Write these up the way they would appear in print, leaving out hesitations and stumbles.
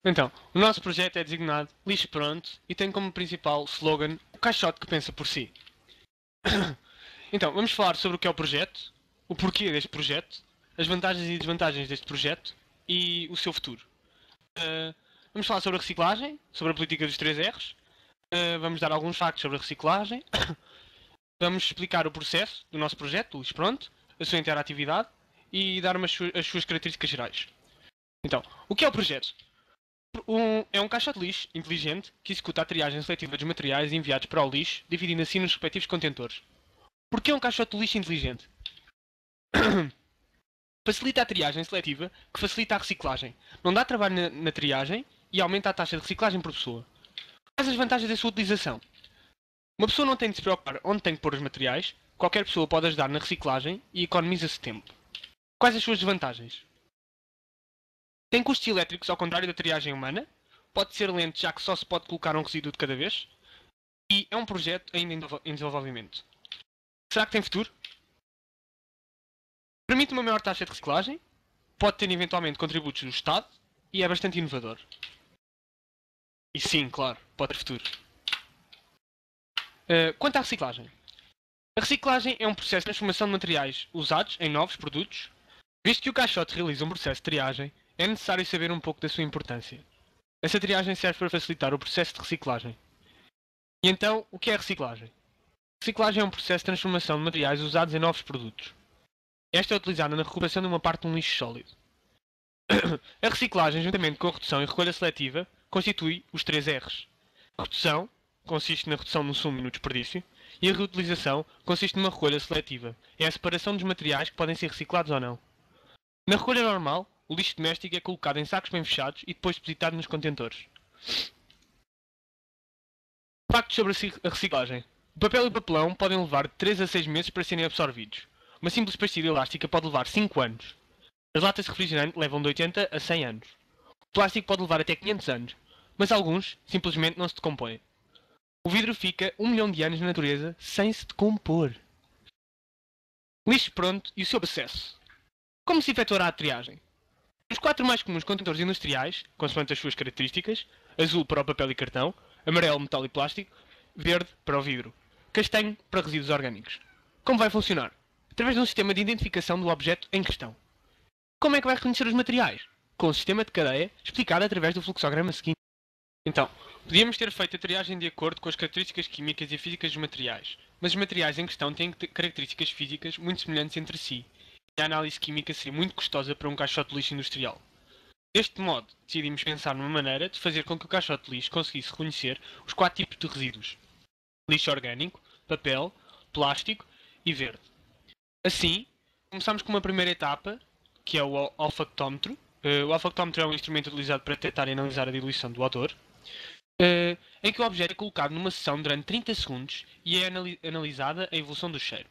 Então, o nosso projeto é designado Lixo Pronto e tem como principal slogan o caixote que pensa por si. Então, vamos falar sobre o que é o projeto, o porquê deste projeto, as vantagens e desvantagens deste projeto e o seu futuro. Uh, Vamos falar sobre a reciclagem, sobre a política dos 3 R's. Vamos dar alguns factos sobre a reciclagem. Vamos explicar o processo do nosso projeto, o Lixo Pronto, a sua interatividade e dar as suas características gerais. Então, o que é o projeto? É um caixa de lixo inteligente que executa a triagem seletiva dos materiais enviados para o lixo, dividindo assim nos respectivos contentores. Porquê um caixote de lixo inteligente? Facilita a triagem seletiva, que facilita a reciclagem. Não dá trabalho na triagem e aumenta a taxa de reciclagem por pessoa. Quais as vantagens da sua utilização? Uma pessoa não tem de se preocupar onde tem que pôr os materiais, qualquer pessoa pode ajudar na reciclagem e economiza-se tempo. Quais as suas desvantagens? Tem custos elétricos ao contrário da triagem humana, pode ser lento já que só se pode colocar um resíduo de cada vez, e é um projeto ainda em desenvolvimento. Será que tem futuro? Permite uma maior taxa de reciclagem, pode ter eventualmente contributos do Estado e é bastante inovador. E sim, claro, pode ter futuro. Quanto à reciclagem. A reciclagem é um processo de transformação de materiais usados em novos produtos. Visto que o caixote realiza um processo de triagem, é necessário saber um pouco da sua importância. Essa triagem serve para facilitar o processo de reciclagem. E então, o que é a reciclagem? Reciclagem é um processo de transformação de materiais usados em novos produtos. Esta é utilizada na recuperação de uma parte de um lixo sólido. A reciclagem, juntamente com a redução e recolha seletiva, constitui os 3 R's. A redução consiste na redução do sumo e no desperdício, e a reutilização consiste numa recolha seletiva. É a separação dos materiais que podem ser reciclados ou não. Na recolha normal, o lixo doméstico é colocado em sacos bem fechados e depois depositado nos contentores. Factos sobre a reciclagem. O papel e o papelão podem levar de 3 a 6 meses para serem absorvidos. Uma simples pastilha elástica pode levar 5 anos. As latas de refrigerante levam de 80 a 100 anos. O plástico pode levar até 500 anos, mas alguns simplesmente não se decompõem. O vidro fica 1 milhão de anos na natureza sem se decompor. Lixo pronto e o seu processo. Como se efetuará a triagem? Os 4 mais comuns contentores industriais, consoante as suas características: azul para o papel e cartão, amarelo, metal e plástico, verde para o vidro, castanho para resíduos orgânicos. Como vai funcionar? Através de um sistema de identificação do objeto em questão. Como é que vai reconhecer os materiais? Com o sistema de cadeia explicado através do fluxograma seguinte. Então, podíamos ter feito a triagem de acordo com as características químicas e físicas dos materiais, mas os materiais em questão têm características físicas muito semelhantes entre si, e a análise química seria muito custosa para um caixote de lixo industrial. Deste modo, decidimos pensar numa maneira de fazer com que o caixote de lixo conseguisse reconhecer os 4 tipos de resíduos: lixo orgânico, papel, plástico e verde. Assim, começamos com uma primeira etapa, que é o olfactómetro. O olfactómetro é um instrumento utilizado para detectar e analisar a diluição do odor, em que o objeto é colocado numa sessão durante 30 segundos e é analisada a evolução do cheiro.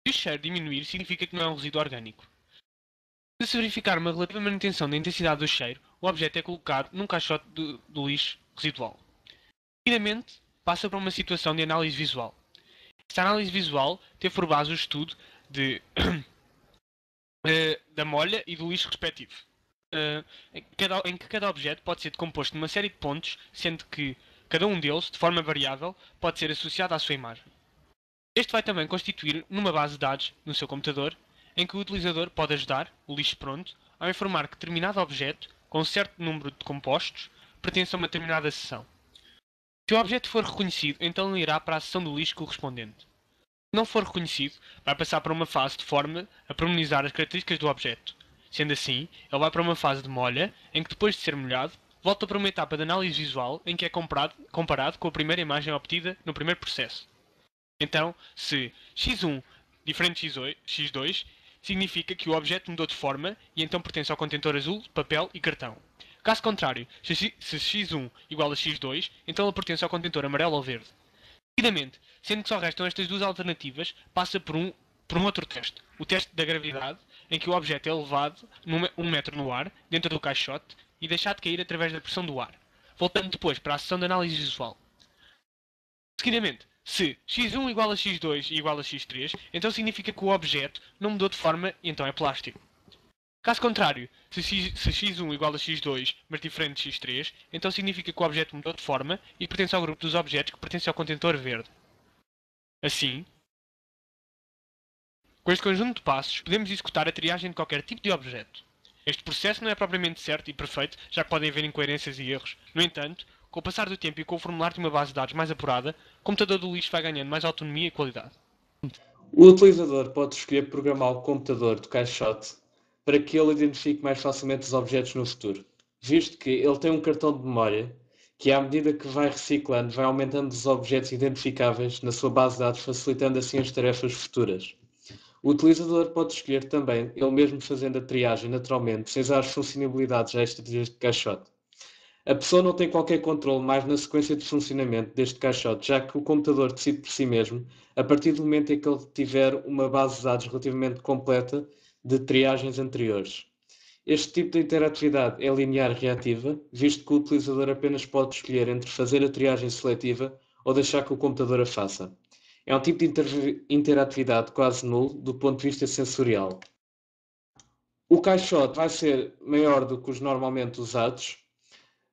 Se o cheiro diminuir, significa que não é um resíduo orgânico. Se se verificar uma relativa manutenção da intensidade do cheiro, o objeto é colocado num caixote do lixo residual. Seguidamente, passa para uma situação de análise visual. Esta análise visual teve por base o estudo da molha e do lixo respectivo, em que cada objeto pode ser decomposto numa série de pontos, sendo que cada um deles, de forma variável, pode ser associado à sua imagem. Este vai também constituir numa base de dados no seu computador, em que o utilizador pode ajudar o lixo pronto ao informar que determinado objeto, com um certo número de compostos, pertence a uma determinada seção. Se o objeto for reconhecido, então ele irá para a seção do lixo correspondente. Se não for reconhecido, vai passar para uma fase de forma a pormenizar as características do objeto. Sendo assim, ele vai para uma fase de molha, em que depois de ser molhado, volta para uma etapa de análise visual em que é comparado com a primeira imagem obtida no primeiro processo. Então, se x1 diferente de x2, significa que o objeto mudou de forma e então pertence ao contentor azul, papel e cartão. Caso contrário, se x1 igual a x2, então ele pertence ao contentor amarelo ou verde. Seguidamente, sendo que só restam estas duas alternativas, passa por um outro teste, o teste da gravidade, em que o objeto é levado 1 metro no ar, dentro do caixote, e deixado cair através da pressão do ar, voltando depois para a sessão de análise visual. Seguidamente, se x1 igual a x2 e igual a x3, então significa que o objeto não mudou de forma e então é plástico. Caso contrário, se x1 igual a x2, mas diferente de x3, então significa que o objeto mudou de forma e pertence ao grupo dos objetos que pertence ao contentor verde. Assim, com este conjunto de passos, podemos executar a triagem de qualquer tipo de objeto. Este processo não é propriamente certo e perfeito, já que podem haver incoerências e erros. No entanto, com o passar do tempo e com o formulário de uma base de dados mais apurada, o computador do lixo vai ganhando mais autonomia e qualidade. O utilizador pode escolher programar o computador do caixote para que ele identifique mais facilmente os objetos no futuro, visto que ele tem um cartão de memória que, à medida que vai reciclando, vai aumentando os objetos identificáveis na sua base de dados, facilitando assim as tarefas futuras. O utilizador pode escolher também, ele mesmo fazendo a triagem naturalmente, sem usar as funcionalidades extras deste caixote. A pessoa não tem qualquer controle mais na sequência de funcionamento deste caixote, já que o computador decide por si mesmo, a partir do momento em que ele tiver uma base de dados relativamente completa de triagens anteriores. Este tipo de interatividade é linear reativa, visto que o utilizador apenas pode escolher entre fazer a triagem seletiva ou deixar que o computador a faça. É um tipo de interatividade quase nulo do ponto de vista sensorial. O caixote vai ser maior do que os normalmente usados.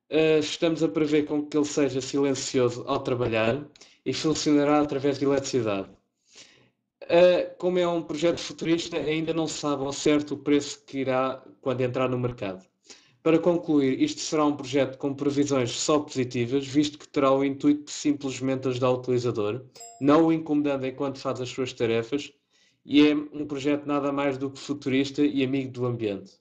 Estamos a prever com que ele seja silencioso ao trabalhar e funcionará através de eletricidade. Como é um projeto futurista, ainda não se sabe ao certo o preço que irá quando entrar no mercado. Para concluir, isto será um projeto com previsões só positivas, visto que terá o intuito de simplesmente ajudar o utilizador, não o incomodando enquanto faz as suas tarefas, e é um projeto nada mais do que futurista e amigo do ambiente.